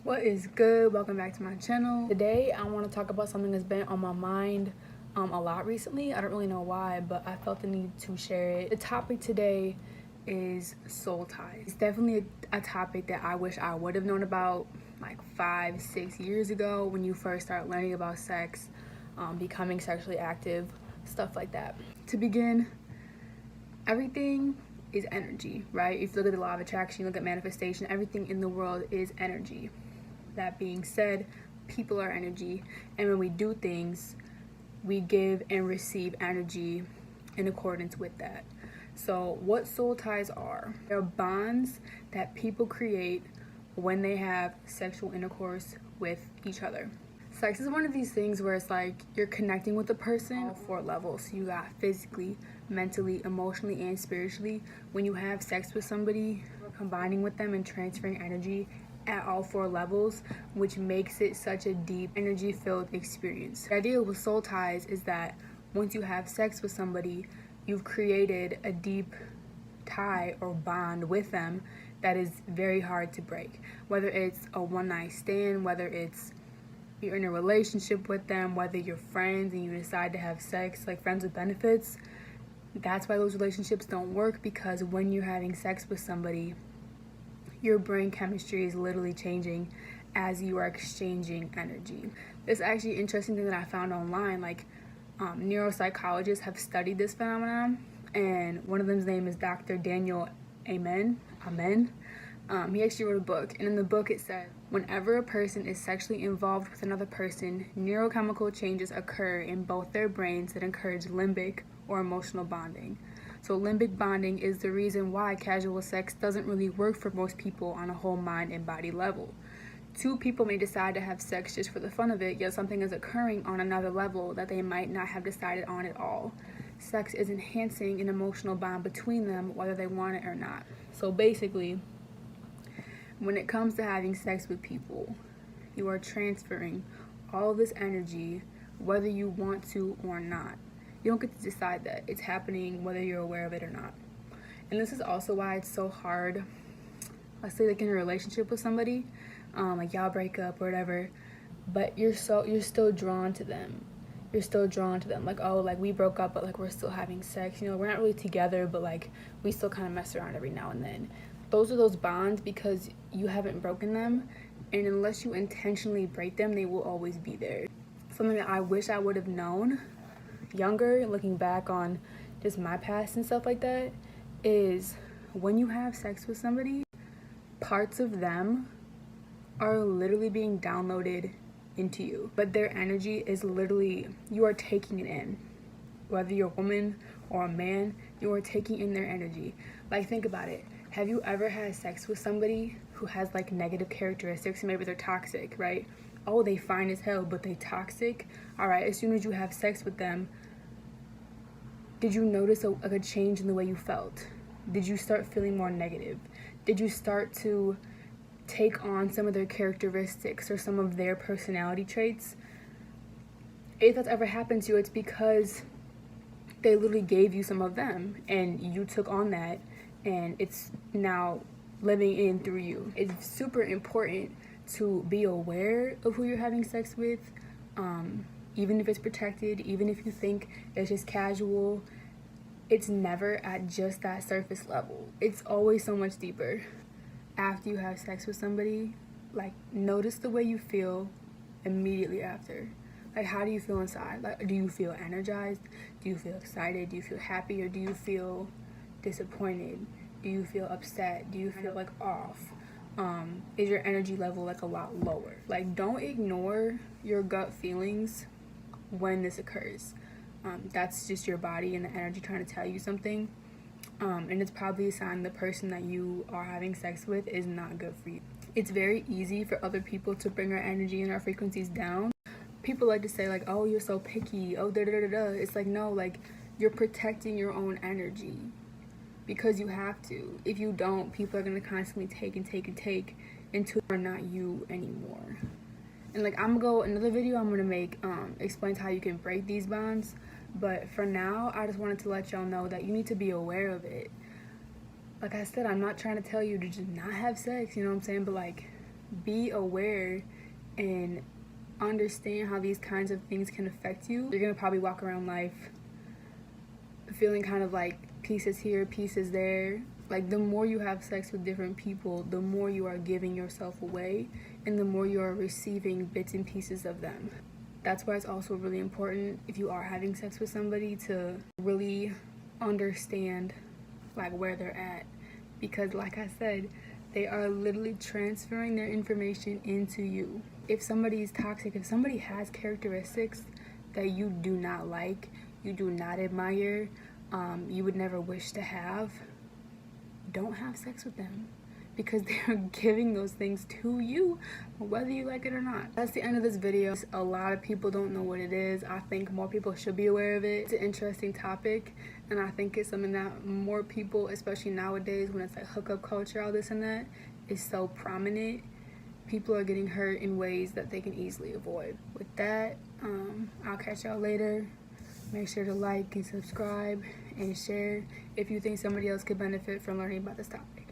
What is good? Welcome back to my channel. Today I want to talk about something that's been on my mind a lot recently. I don't really know why, but I felt the need to share it. The topic today is soul ties. It's definitely a topic that I wish I would have known about like 5-6 years ago when you first start learning about sex, becoming sexually active, stuff like that. To begin, everything is energy, right? If you look at the law of attraction, you look at manifestation, everything in the world is energy. That being said, people are energy, and when we do things, we give and receive energy in accordance with that. So what soul ties are? They're bonds that people create when they have sexual intercourse with each other. Sex is one of these things where it's like you're connecting with a person on 4 levels. You got physically, mentally, emotionally, and spiritually. When you have sex with somebody, you're combining with them and transferring energy at all 4 levels, which makes it such a deep, energy-filled experience. The idea with soul ties is that once you have sex with somebody, you've created a deep tie or bond with them that is very hard to break. Whether it's a one-night stand, whether it's you're in a relationship with them, whether you're friends and you decide to have sex, like friends with benefits, that's why those relationships don't work, because when you're having sex with somebody, your brain chemistry is literally changing as you are exchanging energy. It's actually an interesting thing that I found online. Like neuropsychologists have studied this phenomenon, and one of them's name is Dr. Daniel Amen. He actually wrote a book, and in the book it said, whenever a person is sexually involved with another person, neurochemical changes occur in both their brains that encourage limbic or emotional bonding. So limbic bonding is the reason why casual sex doesn't really work for most people on a whole mind and body level. 2 people may decide to have sex just for the fun of it, yet something is occurring on another level that they might not have decided on at all. Sex is enhancing an emotional bond between them, whether they want it or not. So basically, when it comes to having sex with people, you are transferring all this energy, whether you want to or not. You don't get to decide that. It's happening whether you're aware of it or not. And this is also why it's so hard, let's say like in a relationship with somebody, like y'all break up or whatever, but you're still drawn to them. You're still drawn to them. Like, oh, like we broke up, but like we're still having sex. You know, we're not really together, but like we still kind of mess around every now and then. Those are those bonds because you haven't broken them, and unless you intentionally break them, they will always be there. Something that I wish I would have known younger, looking back on just my past and stuff like that, is when you have sex with somebody, parts of them are literally being downloaded into you, but their energy is literally, you are taking it in. Whether you're a woman or a man, you are taking in their energy. Like, think about it. Have you ever had sex with somebody who has like negative characteristics? Maybe they're toxic, right? Oh, they fine as hell, but they toxic. All right, as soon as you have sex with them, did you notice a change in the way you felt? Did you start feeling more negative? Did you start to take on some of their characteristics or some of their personality traits? If that's ever happened to you, it's because they literally gave you some of them and you took on that, and it's now living in through you. It's super important to be aware of who you're having sex with, even if it's protected, even if you think it's just casual. It's never at just that surface level. It's always so much deeper. After you have sex with somebody, like, notice the way you feel immediately after. Like, how do you feel inside? Like, do you feel energized? Do you feel excited? Do you feel happy? Or do you feel disappointed? Do you feel upset? Do you feel like off? Is your energy level like a lot lower? Like, don't ignore your gut feelings when this occurs. That's just your body and the energy trying to tell you something. And it's probably a sign the person that you are having sex with is not good for you. It's very easy for other people to bring our energy and our frequencies down. People like to say like, oh, you're so picky, oh, da da da da. It's like, no, like, you're protecting your own energy because you have to. If you don't, people are going to constantly take until you're not you anymore. And like, I'm gonna go another video I'm gonna make explains how you can break these bonds, but for now I just wanted to let y'all know that you need to be aware of it. Like I said, I'm not trying to tell you to just not have sex, you know what I'm saying, but like, be aware and understand how these kinds of things can affect you. You're gonna probably walk around life feeling kind of like pieces here, pieces there. Like, the more you have sex with different people, the more you are giving yourself away, and the more you are receiving bits and pieces of them. That's why it's also really important, if you are having sex with somebody, to really understand like where they're at, because like I said, they are literally transferring their information into you. If somebody is toxic, if somebody has characteristics that you do not like, you do not admire, you would never wish to have, don't have sex with them, because they're giving those things to you, whether you like it or not. That's the end of this video. A lot of people don't know what it is. I think more people should be aware of it. It's an interesting topic, and I think it's something that more people, especially nowadays when it's like hookup culture, all this and that, is so prominent. People are getting hurt in ways that they can easily avoid. With that, I'll catch y'all later. Make sure to like and subscribe and share if you think somebody else could benefit from learning about this topic.